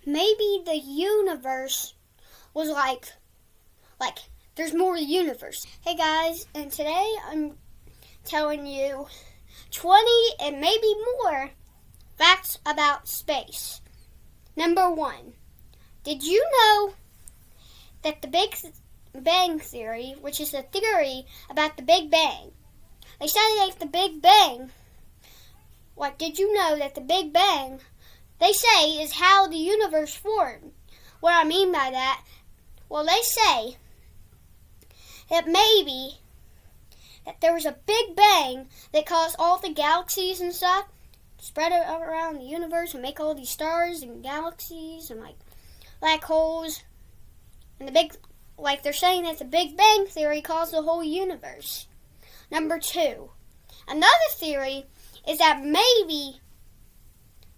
maybe the universe was like there's more universe. Hey guys, and today I'm telling you 20 and maybe more facts about space. Number 1, did you know that the Big Bang Theory, which is a theory about the Big Bang, they say that the Big Bang, did you know that the Big Bang, they say, is how the universe formed? What I mean by that, well, they say that maybe that there was a Big Bang that caused all the galaxies and stuff to spread around the universe and make all these stars and galaxies and black holes. And they're saying that the Big Bang Theory caused the whole universe. Number 2, another theory is that maybe,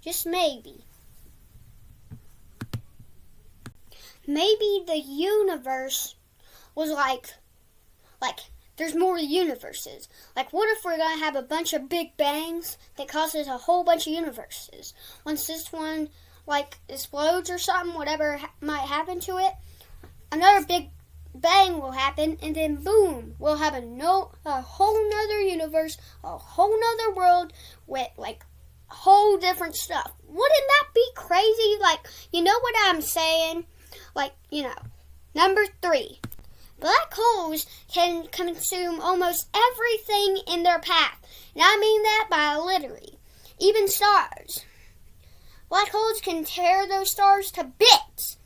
just maybe the universe was like there's more universes. What if we're going to have a bunch of Big Bangs that causes a whole bunch of universes? Once this one explodes or something, whatever might happen to it, another Big Bang will happen, and then boom, we'll have a whole nother universe, a whole nother world with whole different stuff. Wouldn't that be crazy? You know what I'm saying? Number 3, black holes can consume almost everything in their path. And I mean that by literally. Even stars. Black holes can tear those stars to bits.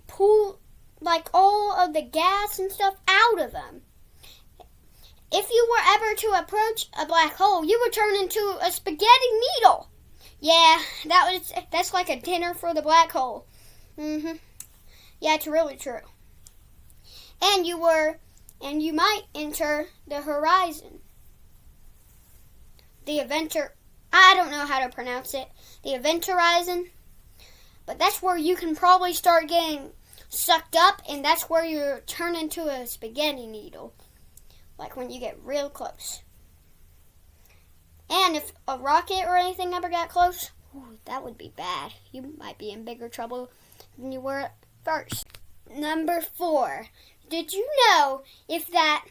Pull all of the gas and stuff out of them. If you were ever to approach a black hole, you would turn into a spaghetti needle. Yeah, that's like a dinner for the black hole. Yeah, it's really true. And you might enter the horizon. I don't know how to pronounce it. The event horizon. But that's where you can probably start getting sucked up, and that's where you turn into a spaghetti needle. When you get real close. And if a rocket or anything ever got close, that would be bad. You might be in bigger trouble than you were at first. Number 4. Did you know if that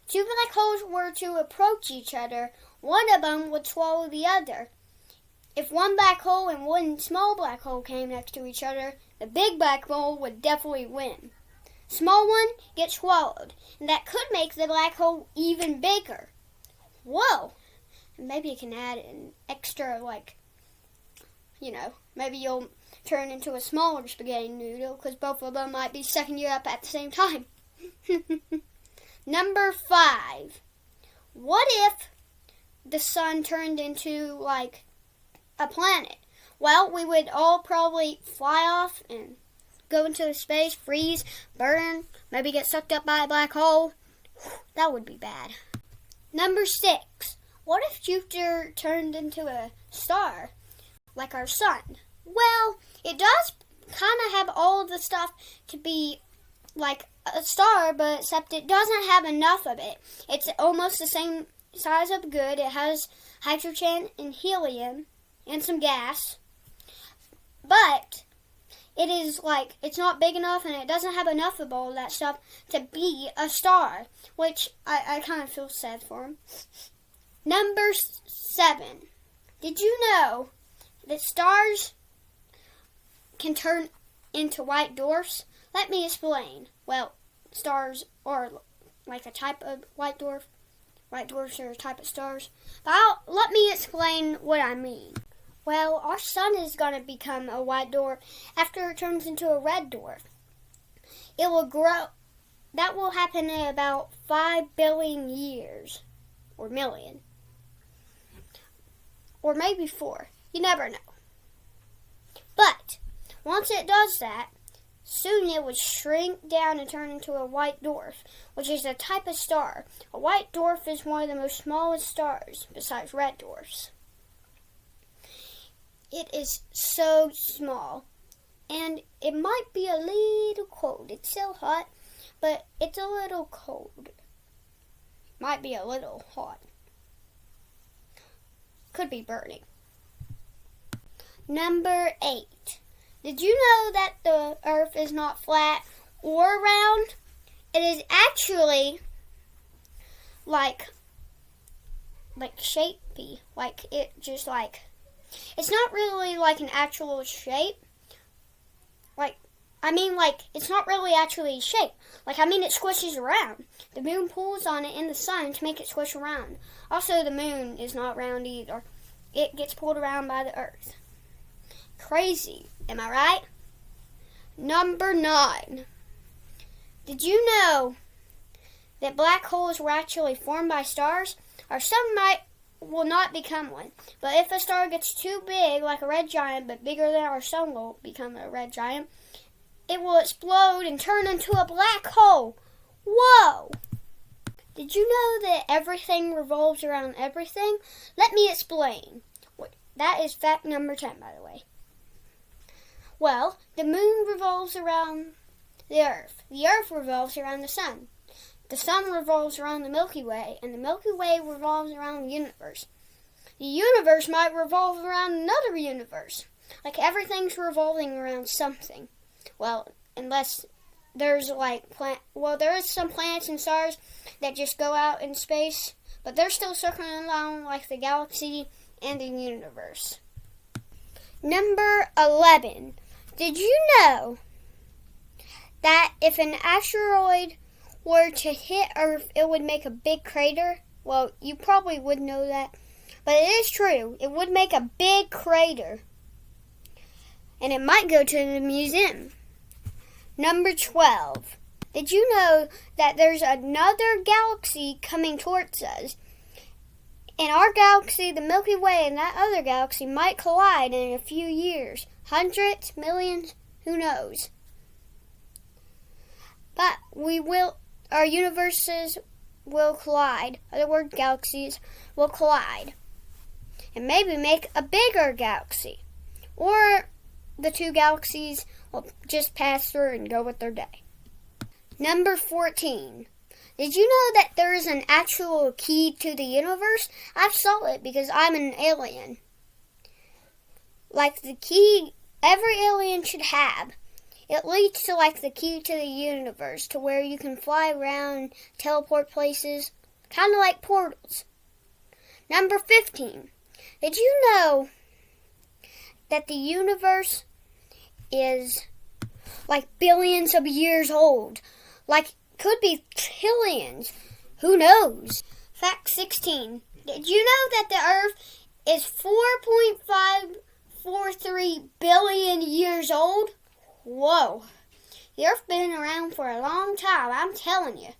2 black holes were to approach each other, one of them would swallow the other? If one black hole and one small black hole came next to each other, the big black hole would definitely win. Small one gets swallowed, and that could make the black hole even bigger. Whoa! Maybe you can add an extra, maybe you'll turn into a smaller spaghetti noodle because both of them might be sucking you up at the same time. Number 5. What if the sun turned into, a planet? Well, we would all probably fly off and go into space, freeze, burn, maybe get sucked up by a black hole. That would be bad. Number 6. What if Jupiter turned into a star, like our sun? Well, it does kind of have all of the stuff to be like a star, but except it doesn't have enough of it. It's almost the same size of good. It has hydrogen and helium and some gas, but it is it's not big enough, and it doesn't have enough of all that stuff to be a star, which I kind of feel sad for him. Number 7. Did you know that stars can turn into white dwarfs? Let me explain. Well, stars are a type of white dwarf. White dwarfs are a type of stars. But let me explain what I mean. Well, our sun is going to become a white dwarf after it turns into a red dwarf. It will grow. That will happen in about 5 billion years. Or million. Or maybe 4. You never know. But once it does that, soon it would shrink down and turn into a white dwarf, which is a type of star. A white dwarf is one of the most smallest stars, besides red dwarfs. It is so small, and it might be a little cold. It's still hot, but it's a little cold. Might be a little hot. Could be burning. Number 8. Did you know that the Earth is not flat or round? It is actually like shapey. Like it just like, it's not really like an actual shape. It's not really actually a shape. It squishes around. The moon pulls on it in the sun to make it squish around. Also, the moon is not round either. It gets pulled around by the Earth. Crazy, am I right? Number 9. Did you know that black holes were actually formed by stars? Or some will not become one. But if a star gets too big, like a red giant, but bigger than our sun will become a red giant, it will explode and turn into a black hole. Whoa! Did you know that everything revolves around everything? Let me explain. That is fact number 10, by the way. Well, the moon revolves around the Earth. The Earth revolves around the sun. The sun revolves around the Milky Way, and the Milky Way revolves around the universe. The universe might revolve around another universe. Everything's revolving around something. Well, unless there's there is some planets and stars that just go out in space, but they're still circling around the galaxy and the universe. Number 11. Did you know that if an asteroid were to hit Earth, it would make a big crater? Well, you probably would know that, but it is true. It would make a big crater, and it might go to the museum. Number 12. Did you know that there's another galaxy coming towards us? In our galaxy, the Milky Way, and that other galaxy might collide in a few years. Hundreds, millions, who knows? But our universes will collide. In other words, galaxies will collide. And maybe make a bigger galaxy. Or the two galaxies will just pass through and go with their day. Number 14. Did you know that there is an actual key to the universe? I saw it because I'm an alien. The key every alien should have. It leads to the key to the universe, to where you can fly around, teleport places, kind of like portals. Number 15. Did you know that the universe is billions of years old? Could be trillions. Who knows? Fact 16. Did you know that the Earth is 4.543 billion years old? Whoa. The Earth's been around for a long time, I'm telling you.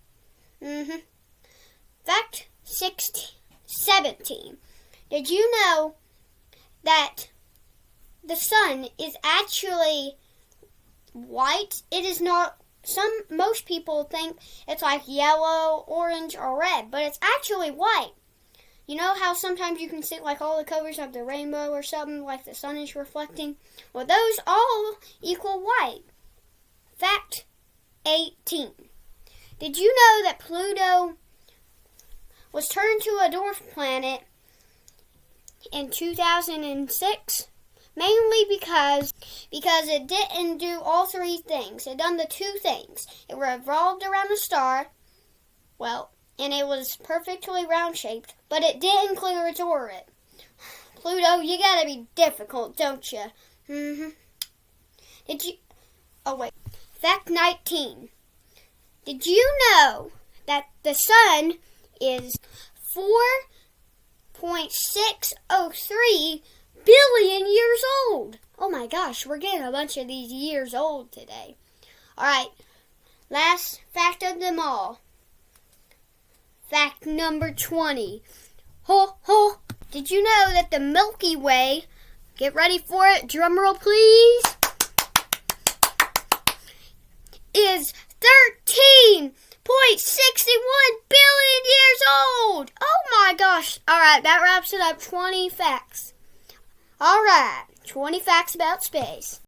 Fact 17. Did you know that the sun is actually white? It is not. Most people think it's yellow, orange, or red, but it's actually white. You know how sometimes you can see all the colors of the rainbow or something, the sun is reflecting? Well, those all equal white. Fact 18. Did you know that Pluto was turned to a dwarf planet in 2006? Mainly because it didn't do all three things. It done the two things. It revolved around a star, and it was perfectly round-shaped, but it didn't clear its orbit. Pluto, you gotta be difficult, don't you? Fact 19. Did you know that the sun is 4.603 billion years old? Oh my gosh, we're getting a bunch of these years old today. Alright, last fact of them all. Fact number 20. Did you know that the Milky Way, get ready for it, drum roll please, is 13.61 billion years old? Oh my gosh. Alright, that wraps it up. 20 facts. Alright, 20 facts about space.